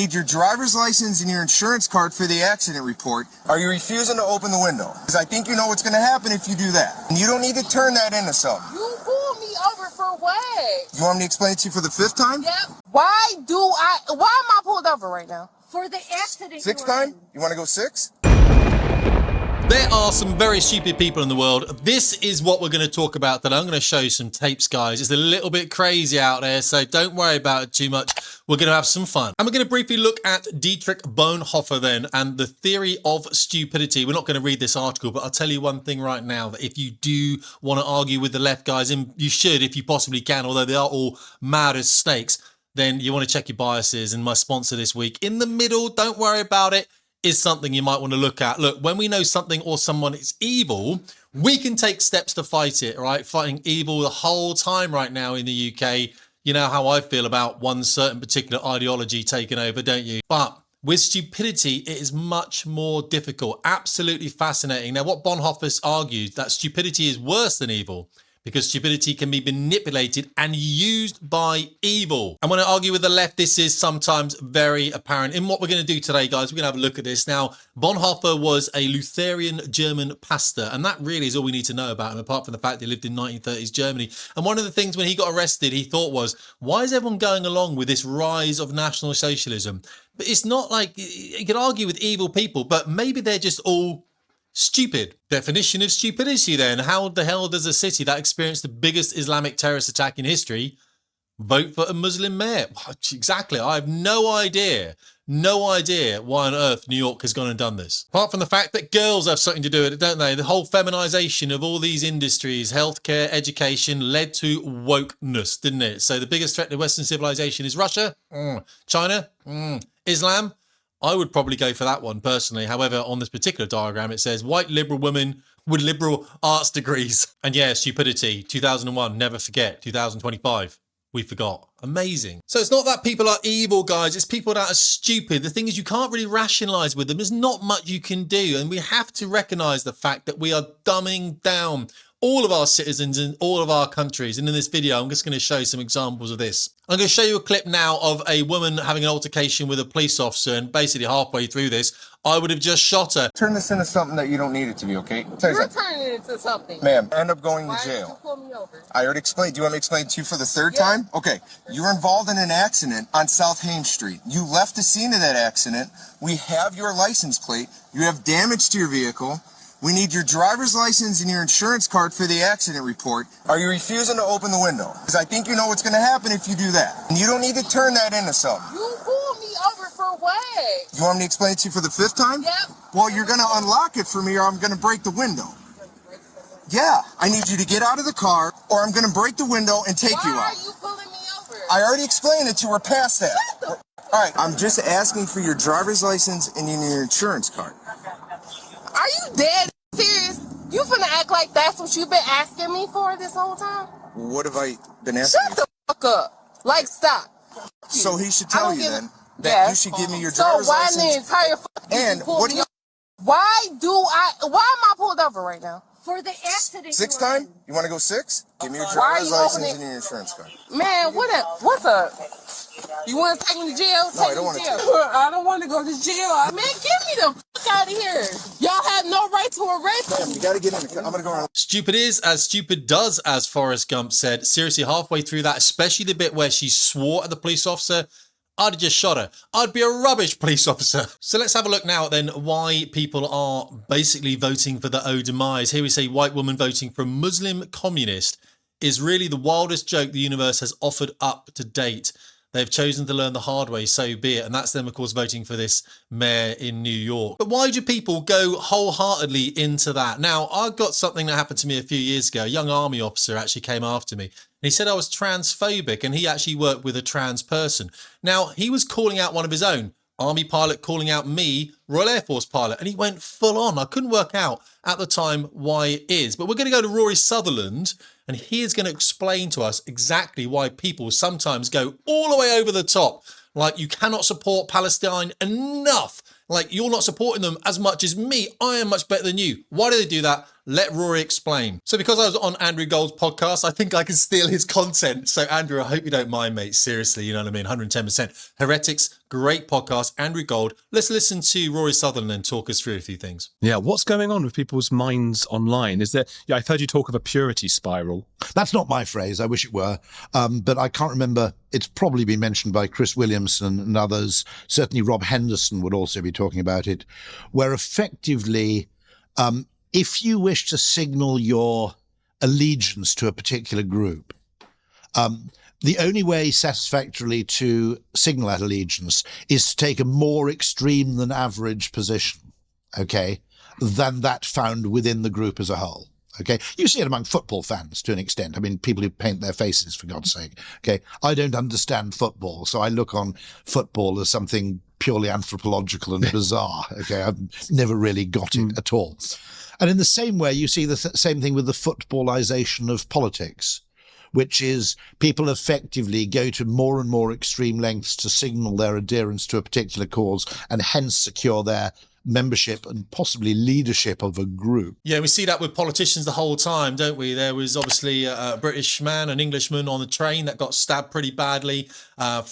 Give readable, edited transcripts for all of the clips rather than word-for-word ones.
need your driver's license and your insurance card for the accident report. Are you refusing to open the window? Because I think you know what's going to happen if you do that. And you don't need to turn that into something. You pulled me over for what? You want me to explain it to you for the 5th time? Yep. Why am I pulled over right now? For the accident. 6th time? You want to go 6? There are some very stupid people in the world. This is what we're going to talk about today. I'm going to show you some tapes, guys. It's a little bit crazy out there, so don't worry about it too much. We're going to have some fun. And we're going to briefly look at Dietrich Bonhoeffer then and the theory of stupidity. We're not going to read this article, but I'll tell you one thing right now, that if you do want to argue with the left, guys, and you should if you possibly can, although they are all mad as snakes, then you want to check your biases. And my sponsor this week, In the Middle, don't worry about it, is something you might want to look at. Look, when we know something or someone is evil, we can take steps to fight it, right? Fighting evil the whole time right now in the UK. You know how I feel about one certain particular ideology taking over, don't you? But with stupidity, it is much more difficult. Absolutely fascinating. Now, what Bonhoeffer argues, that stupidity is worse than evil, because stupidity can be manipulated and used by evil. And when I argue with the left, this is sometimes very apparent. In what we're going to do today, guys, we're going to have a look at this. Now, Bonhoeffer was a Lutheran German pastor, and that really is all we need to know about him, apart from the fact he lived in 1930s Germany. And one of the things when he got arrested, he thought was, why is everyone going along with this rise of National Socialism? But it's not like, you can argue with evil people, but maybe they're just all stupid. Definition of stupidity then. How the hell does a city that experienced the biggest Islamic terrorist attack in history vote for a Muslim mayor? Exactly. I have no idea why on earth New York has gone and done this. Apart from the fact that girls have something to do with it, don't they? The whole feminization of all these industries, healthcare, education, led to wokeness, didn't it? So the biggest threat to Western civilization is Russia, China, Islam. I would probably go for that one personally. However, on this particular diagram, it says white liberal women with liberal arts degrees. And yeah, stupidity, 2001, never forget, 2025, we forgot. Amazing. So it's not that people are evil, guys. It's people that are stupid. The thing is, you can't really rationalize with them. There's not much you can do. And we have to recognize the fact that we are dumbing down all of our citizens in all of our countries. And in this video, I'm just going to show you some examples of this. I'm going to show you a clip now of a woman having an altercation with a police officer, and basically halfway through this, I would have just shot her. Turn this into something that you don't need it to be, okay? You're turning it into something. Ma'am, end up going to Why jail. did you pull me over? I already explained. Do you want me to explain it to you for the 3rd time? Okay. You were involved in an accident on South Haines Street. You left the scene of that accident. We have your license plate. You have damage to your vehicle. We need your driver's license and your insurance card for the accident report. Are you refusing to open the window? Because I think you know what's going to happen if you do that. And you don't need to turn that into something. You pulled me over for what? You want me to explain it to you for the 5th time? Yep. Well, you're going to unlock it for me or I'm going to break the window. Yeah, I need you to get out of the car or I'm going to break the window and take you out. Why are you pulling me over? I already explained it to her past that. All right, I'm just asking for your driver's license and your insurance card. Are you dead serious? You finna act like that's what you've been asking me for this whole time? What have I been asking you? Shut the fuck up. Like, stop. So he should tell you then that Yeah. you should give me your So driver's why in the license. entire fucking And what do you... why am I pulled over right now? For the accident. 6th time? You want to go 6? Give me your Why are driver's you license opening- and your insurance card. Man, what's up? You want to take me to jail? No, I don't want to. I don't want to go to jail. Man, get me the fuck out of here. Y'all have no right to arrest Ma'am, me. you got to get in the car. I'm going to go around. Stupid is as stupid does, as Forrest Gump said. Seriously, halfway through that, especially the bit where she swore at the police officer, I'd have just shot her. I'd be a rubbish police officer. So let's have a look now at then why people are basically voting for the O demise. Here we say white woman voting for a Muslim communist is really the wildest joke the universe has offered up to date. They've chosen to learn the hard way, so be it. And that's them, of course, voting for this mayor in New York. But why do people go wholeheartedly into that? Now, I got something that happened to me a few years ago. A young army officer actually came after me. And he said I was transphobic, and he actually worked with a trans person. Now, he was calling out one of his own. Army pilot calling out me, Royal Air Force pilot. And he went full on. I couldn't work out at the time why it is. But we're going to go to Rory Sutherland, and he is going to explain to us exactly why people sometimes go all the way over the top. Like, you cannot support Palestine enough. Like, you're not supporting them as much as me. I am much better than you. Why do they do that? Let Rory explain. So because I was on Andrew Gold's podcast, I think I can steal his content. So Andrew, I hope you don't mind, mate. Seriously, you know what I mean? 110%. Heretics, great podcast. Andrew Gold. Let's listen to Rory Sutherland and talk us through a few things. Yeah, what's going on with people's minds online? Is there? Yeah, I've heard you talk of a purity spiral. That's not my phrase. I wish it were. But I can't remember. It's probably been mentioned by Chris Williamson and others. Certainly Rob Henderson would also be talking about it, where effectively, if you wish to signal your allegiance to a particular group, the only way satisfactorily to signal that allegiance is to take a more extreme than average position, okay, than that found within the group as a whole. Okay, you see it among football fans to an extent. I mean, people who paint their faces, for God's sake. Okay, I don't understand football, so I look on football as something purely anthropological and bizarre. Okay, I've never really got it at all. And in the same way, you see the same thing with the footballization of politics, which is people effectively go to more and more extreme lengths to signal their adherence to a particular cause and hence secure their membership and possibly leadership of a group. Yeah, we see that with politicians the whole time, don't we? There was obviously a British man, an Englishman on the train that got stabbed pretty badly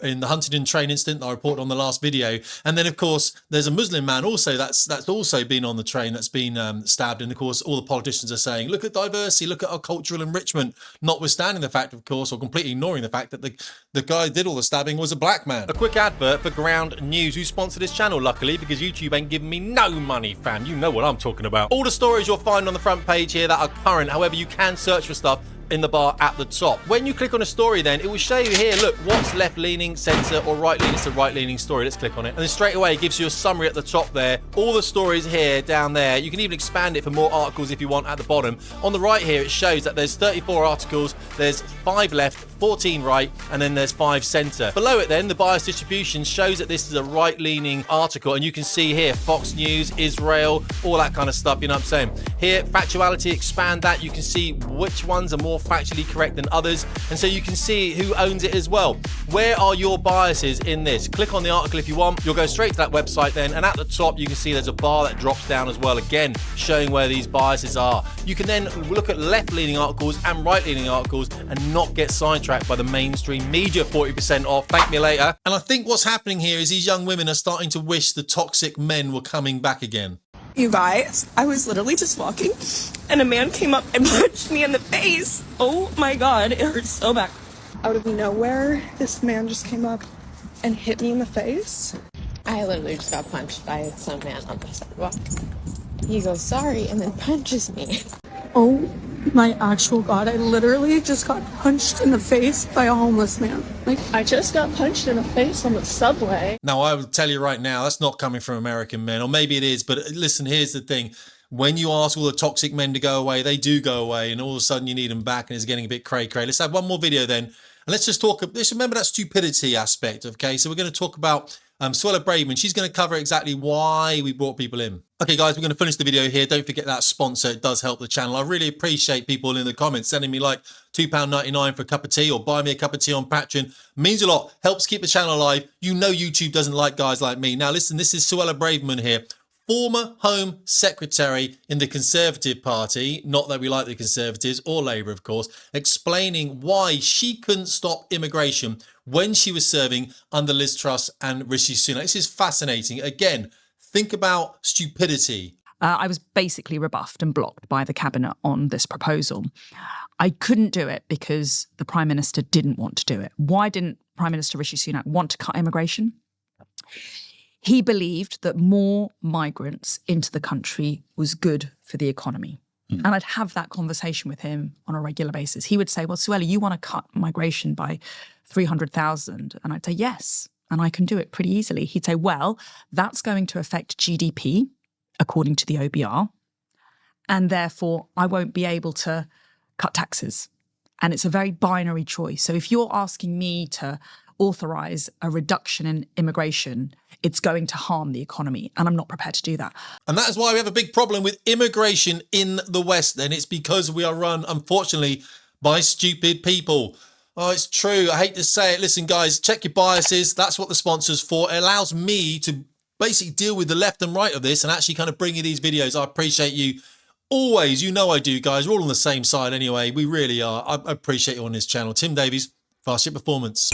in the Huntingdon train incident that I reported on the last video. And then, of course, there's a Muslim man also that's also been on the train that's been stabbed. And, of course, all the politicians are saying, look at diversity, look at our cultural enrichment, notwithstanding the fact, of course, or completely ignoring the fact that the guy who did all the stabbing was a black man. A quick advert for Ground News, who sponsor this channel, luckily, because YouTube ain't giving me no money, fam. You know what I'm talking about. All the stories you'll find on the front page here that are current. However, you can search for stuff in the bar at the top. When you click on a story, then it will show you here, look, what's left-leaning, centre, or right-leaning. It's a right-leaning story. Let's click on it. And then straight away, it gives you a summary at the top there. All the stories here, down there. You can even expand it for more articles if you want at the bottom. On the right here, it shows that there's 34 articles. There's 5 left, 14 right, and then there's 5 centre. Below it then, the bias distribution shows that this is a right-leaning article, and you can see here, Fox News, Israel, all that kind of stuff, you know what I'm saying? Here, factuality, expand that. You can see which ones are more factually correct than others, and so you can see who owns it as well. Where are your biases in this? Click on the article if you want. You'll go straight to that website then, and at the top you can see there's a bar that drops down as well, again showing where these biases are. You can then look at left-leaning articles and right-leaning articles and not get sidetracked by the mainstream media. 40% off, thank me later. And I think what's happening here is these young women are starting to wish the toxic men were coming back again. You guys, I was literally just walking and a man came up and punched me in the face. Oh my God, it hurts so bad. Out of nowhere, this man just came up and hit me in the face. I literally just got punched by some man on the sidewalk. He goes, sorry, and then punches me. Oh my actual God, I literally just got punched in the face by a homeless man. Like, I just got punched in the face on the subway. Now, I will tell you right now, that's not coming from American men, or maybe it is, but listen, here's the thing. When you ask all the toxic men to go away, they do go away, and all of a sudden you need them back, and it's getting a bit cray-cray. Let's have one more video then, and let's just talk, let's remember that stupidity aspect, okay? So we're going to talk about Suella Braverman. She's going to cover exactly why we brought people in. Okay, guys, we're going to finish the video here. Don't forget that sponsor. It does help the channel. I really appreciate people in the comments sending me like £2.99 for a cup of tea or buy me a cup of tea on Patreon. Means a lot. Helps keep the channel alive. You know YouTube doesn't like guys like me. Now, listen, this is Suella Braverman here, former Home Secretary in the Conservative Party, not that we like the Conservatives or Labour, of course, explaining why she couldn't stop immigration when she was serving under Liz Truss and Rishi Sunak. This is fascinating. Again, think about stupidity. I was basically rebuffed and blocked by the cabinet on this proposal. I couldn't do it because the Prime Minister didn't want to do it. Why didn't Prime Minister Rishi Sunak want to cut immigration? He believed that more migrants into the country was good for the economy. And I'd have that conversation with him on a regular basis. He would say, well, Suella, you want to cut migration by 300,000? And I'd say, yes, and I can do it pretty easily. He'd say, well, that's going to affect GDP, according to the OBR, and therefore I won't be able to cut taxes. And it's a very binary choice. So if you're asking me to authorise a reduction in immigration, it's going to harm the economy, and I'm not prepared to do that. And that is why we have a big problem with immigration in the West, and it's because we are run, unfortunately, by stupid people. Oh, it's true. I hate to say it. Listen, guys, check your biases. That's what the sponsor's for. It allows me to basically deal with the left and right of this and actually kind of bring you these videos. I appreciate you always, you know I do, guys. We're all on the same side anyway. We really are. I appreciate you on this channel. Tim Davies, Fast Ship Performance.